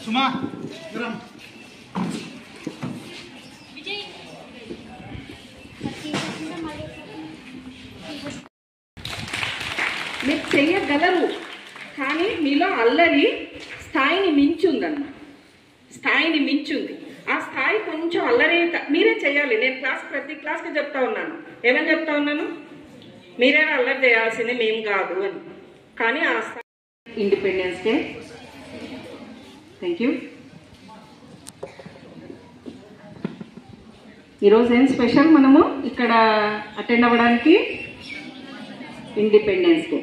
సుమా gram మీరు చెయ్యగలరు, కానీ మీలో అల్లరి స్థాయిని మించుందన్న, స్థాయిని మించుంది. ఆ స్థాయి కొంచెం అల్లరి మీరే చేయాలి. నేను ప్రతి క్లాస్కి చెప్తా ఉన్నాను. ఏమని చెప్తా ఉన్నాను? మీరే అల్లరి చేయాల్సింది, మేము కాదు అని. కానీ ఆ స్థాయి ఇండిపెండెన్స్ డే. Thank you. ఈరోజు ఏం స్పెషల్ మనము ఇక్కడ అటెండ్ అవ్వడానికి? Independence day.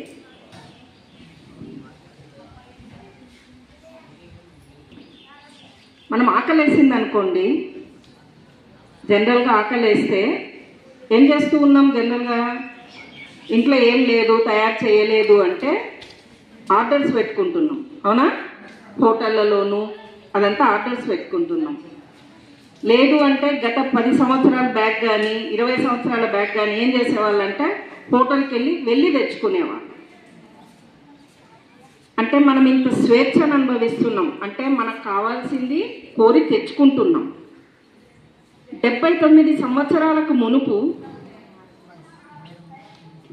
మనం ఆకలేసింది అనుకోండి, జనరల్గా ఆకలేస్తే ఏం చేస్తూ ఉన్నాం? జనరల్గా ఇంట్లో ఏం లేదు, తయారు చేయలేదు అంటే ఆర్డర్స్ పెట్టుకుంటున్నాం, అవునా? హోటళ్ళలోనూ అదంతా ఆర్డర్స్ పెట్టుకుంటున్నాం. లేదు అంటే గత 10 సంవత్సరాల బ్యాక్ కానీ 20 సంవత్సరాల బ్యాక్ కానీ ఏం చేసేవాళ్ళంటే హోటల్కి వెళ్ళి తెచ్చుకునేవాళ్ళు. అంటే మనం ఇంత స్వేచ్ఛను అనుభవిస్తున్నాం అంటే మనకు కావాల్సింది కోరి తెచ్చుకుంటున్నాం. 79 సంవత్సరాలకు మునుపు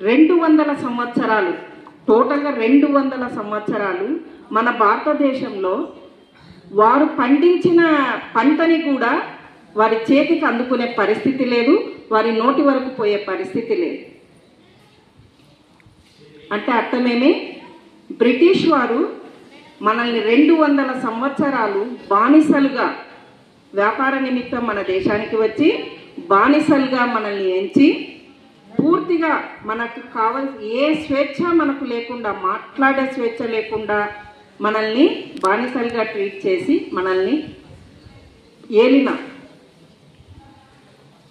200 సంవత్సరాలు, టోటల్గా 200 సంవత్సరాలు మన భారతదేశంలో వారు పండించిన పంటని కూడా వారి చేతికి అందుకునే పరిస్థితి లేదు, వారి నోటి వరకు పోయే పరిస్థితి లేదు. అంటే అర్థమేమి? బ్రిటిష్ వారు మనల్ని 200 సంవత్సరాలు బానిసలుగా, వ్యాపార నిమిత్తం మన దేశానికి వచ్చి బానిసలుగా మనల్ని ఎంచి పూర్తిగా మనకు కావాల్సిన ఏ స్వేచ్ఛ మనకు లేకుండా, మాట్లాడే స్వేచ్ఛ లేకుండా మనల్ని బానిసలుగా ట్రీట్ చేసి మనల్ని ఏలిన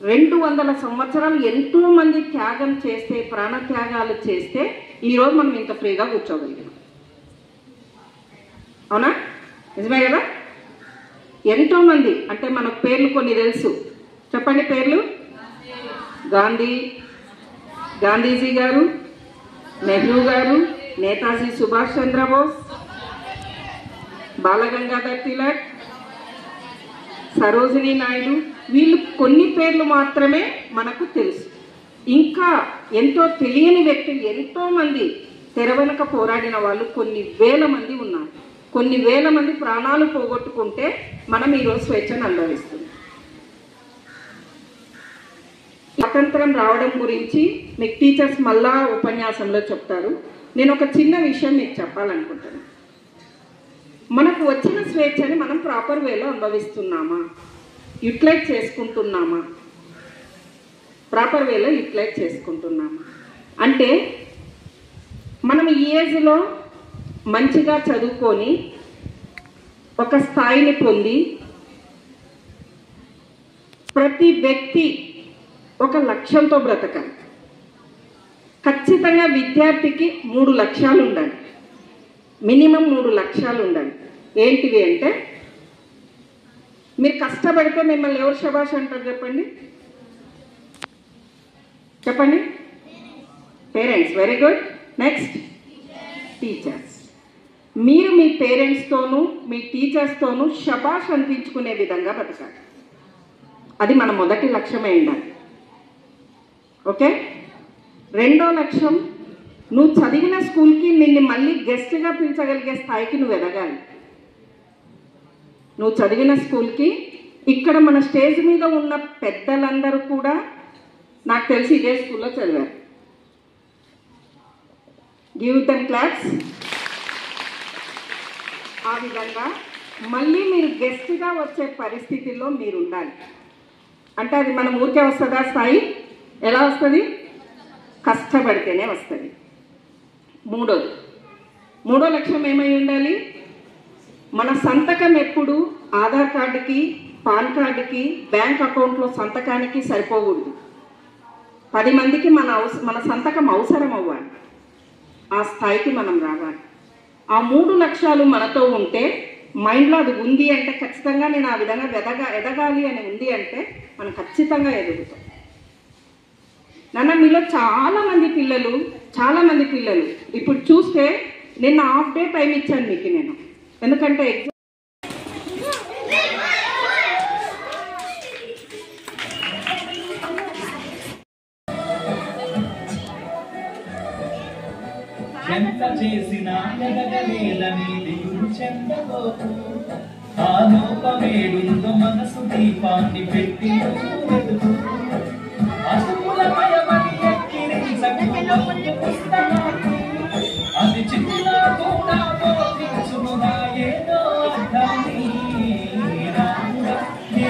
200 సంవత్సరాలు ఎంతో మంది త్యాగం చేస్తే, ప్రాణత్యాగాలు చేస్తే ఈరోజు మనం ఇంత ఫ్రీగా కూర్చోగలిగాం. అవునా? నిజమే కదా? ఎంతో మంది, అంటే మనకు పేర్లు కొన్ని తెలుసు. చెప్పండి పేర్లు. గాంధీజీ గారు, నెహ్రూ గారు, నేతాజీ సుభాష్ చంద్రబోస్, బాలగంగాధర్ తిలక్, సరోజినీ నాయుడు. వీళ్ళు కొన్ని పేర్లు మాత్రమే మనకు తెలుసు. ఇంకా ఎంతో తెలియని వ్యక్తులు ఎంతో మంది తెర వెనుక పోరాడిన వాళ్ళు కొన్ని వేల మంది ఉన్నారు. కొన్ని వేల మంది ప్రాణాలు పోగొట్టుకుంటే మనం ఈరోజు స్వేచ్ఛను అనుభవిస్తున్నాం. స్వాతంత్రం రావడం గురించి మీకు టీచర్స్ మళ్ళా ఉపన్యాసంలో చెప్తారు. నేను ఒక చిన్న విషయం మీకు చెప్పాలనుకుంటాను. మనకు వచ్చిన స్వేచ్ఛని మనం ప్రాపర్ వేలో అనుభవిస్తున్నామా? యూటిలైజ్ చేసుకుంటున్నామా? ప్రాపర్ వేలో యూటిలైజ్ చేసుకుంటున్నామా? అంటే మనం ఈ ఏజ్లో మంచిగా చదువుకొని ఒక స్థాయిని పొంది ప్రతి వ్యక్తి ఒక లక్ష్యంతో బ్రతకాలి. ఖచ్చితంగా విద్యార్థికి 3 లక్ష్యాలు ఉండాలి, మినిమం 3 లక్ష్యాలు ఉండాలి. ఏంటివి అంటే, మీరు కష్టపడితే మిమ్మల్ని ఎవరు శభాష్ అంటారు? చెప్పండి చెప్పండి. Parents. Very good. Next teachers. మీరు మీ పేరెంట్స్తోనూ మీ టీచర్స్తోనూ శభాష్ అనిపించుకునే విధంగా బతకాలి. అది మన మొదటి లక్ష్యమే ఉండాలి. ఓకే. రెండో లక్ష్యం, నువ్వు చదివిన స్కూల్కి నిన్ను మళ్ళీ గెస్ట్గా పిలిచగలిగే స్థాయికి నువ్వు ఎదగాలి. నువ్వు చదివిన స్కూల్కి, ఇక్కడ మన స్టేజ్ మీద ఉన్న పెద్దలందరూ కూడా నాకు తెలిసి ఇదే స్కూల్లో చదివారు. Give them claps. ఆ విధంగా మళ్ళీ మీరు గెస్ట్గా వచ్చే పరిస్థితుల్లో మీరు ఉండాలి. అంటే అది మన ఊరికే వస్తుందా స్థాయి? ఎలా వస్తుంది? కష్టపడితేనే వస్తుంది. మూడో లక్ష్యం ఏమై ఉండాలి? మన సంతకం ఎప్పుడు ఆధార్ కార్డుకి, పాన్ కార్డుకి, బ్యాంక్ అకౌంట్లో సంతకానికి సరిపోకూడదు. 10 మందికి మన సంతకం అవసరం అవ్వాలి. ఆ స్థాయికి మనం రావాలి. ఆ 3 లక్ష్యాలు మనతో ఉంటే, మైండ్లో అది ఉంది అంటే ఖచ్చితంగా నేను ఆ విధంగా ఎదగాలి అని ఉంది అంటే మనం ఖచ్చితంగా ఎదుగుతాం. మీలో చాలా మంది పిల్లలు ఇప్పుడు చూస్తే నిన్న హాఫ్ డే టైం ఇచ్చాను మీకు నేను. ఎందుకంటే ఎదగలేలని దిగులు చెందబోకు ఆ లోపమేడుందో మనసు దీపాన్ని పెట్టి వెతుకు అసుకులమయమని ఎక్కిరించకు పుస్తకాలు అది చిన్న కూడా బోధించుగా ఏదో అర్థాన్ని రాముడా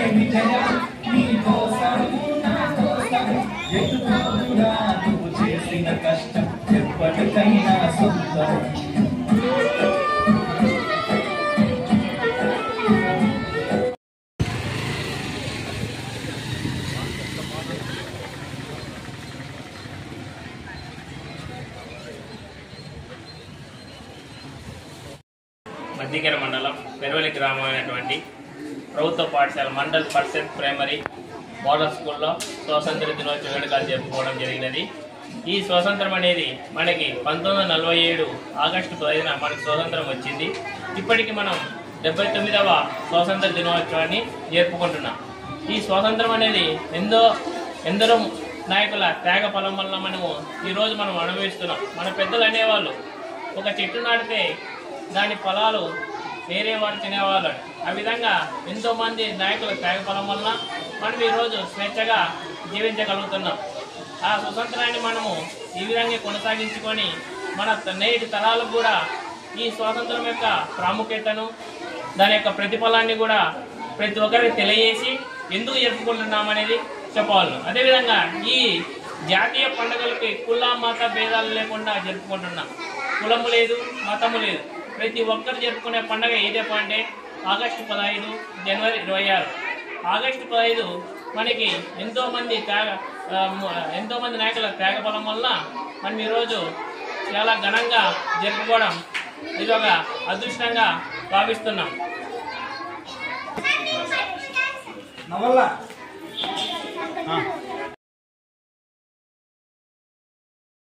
ఏమి జయం నీ కోసం నా కోసం ఎదుగురా నువ్వు చేసిన కష్టం ఎప్పటికైనా సొంతం మధ్యకెర మండలం పెరువలి గ్రామం అయినటువంటి ప్రభుత్వ పాఠశాల మండల్ పర్సెంట్ ప్రైమరీ మోడల్ స్కూల్లో స్వాతంత్ర దినోత్సవ వేడుకలు జరుపుకోవడం జరిగినది. ఈ స్వాతంత్రం అనేది మనకి 1947 ఆగస్టు 10న మనకి స్వాతంత్రం వచ్చింది. ఇప్పటికి మనం 79వ స్వాతంత్ర దినోత్సవాన్ని జరుపుకుంటున్నాం. ఈ స్వాతంత్రం అనేది ఎందరో నాయకుల త్యాగ ఫలం వల్ల ఈరోజు మనం అనుభవిస్తున్నాం. మన పెద్దలు అనేవాళ్ళు ఒక చెట్టు నాటితే దాని ఫలాలు వేరే వారు తినేవాళ్ళు. ఆ విధంగా ఎంతోమంది నాయకుల త్యాగ ఫలం వల్ల మనం ఈరోజు స్వేచ్ఛగా జీవించగలుగుతున్నాం. ఆ స్వతంత్రాన్ని మనము ఈ విధంగా కొనసాగించుకొని మన నేటి తరాలకు కూడా ఈ స్వాతంత్రం యొక్క ప్రాముఖ్యతను దాని యొక్క ప్రతిఫలాన్ని కూడా ప్రతి ఒక్కరికి తెలియజేసి ఎందుకు జరుపుకుంటున్నామనేది చెప్పవాలి. అదేవిధంగా ఈ జాతీయ పండుగలకి కుల మత భేదాలు లేకుండా జరుపుకుంటున్నాం. కులము లేదు, మతము లేదు, ప్రతి ఒక్కరు జరుపుకునే పండుగ ఏదేపా అంటే ఆగస్టు 15, జనవరి 26. ఆగస్టు 15 మనకి ఎంతోమంది నాయకుల త్యాగ బలం వల్ల మనం ఈరోజు చాలా ఘనంగా జరుపుకోవడం ఇది ఒక అదృష్టంగా భావిస్తున్నాం. నవల్ల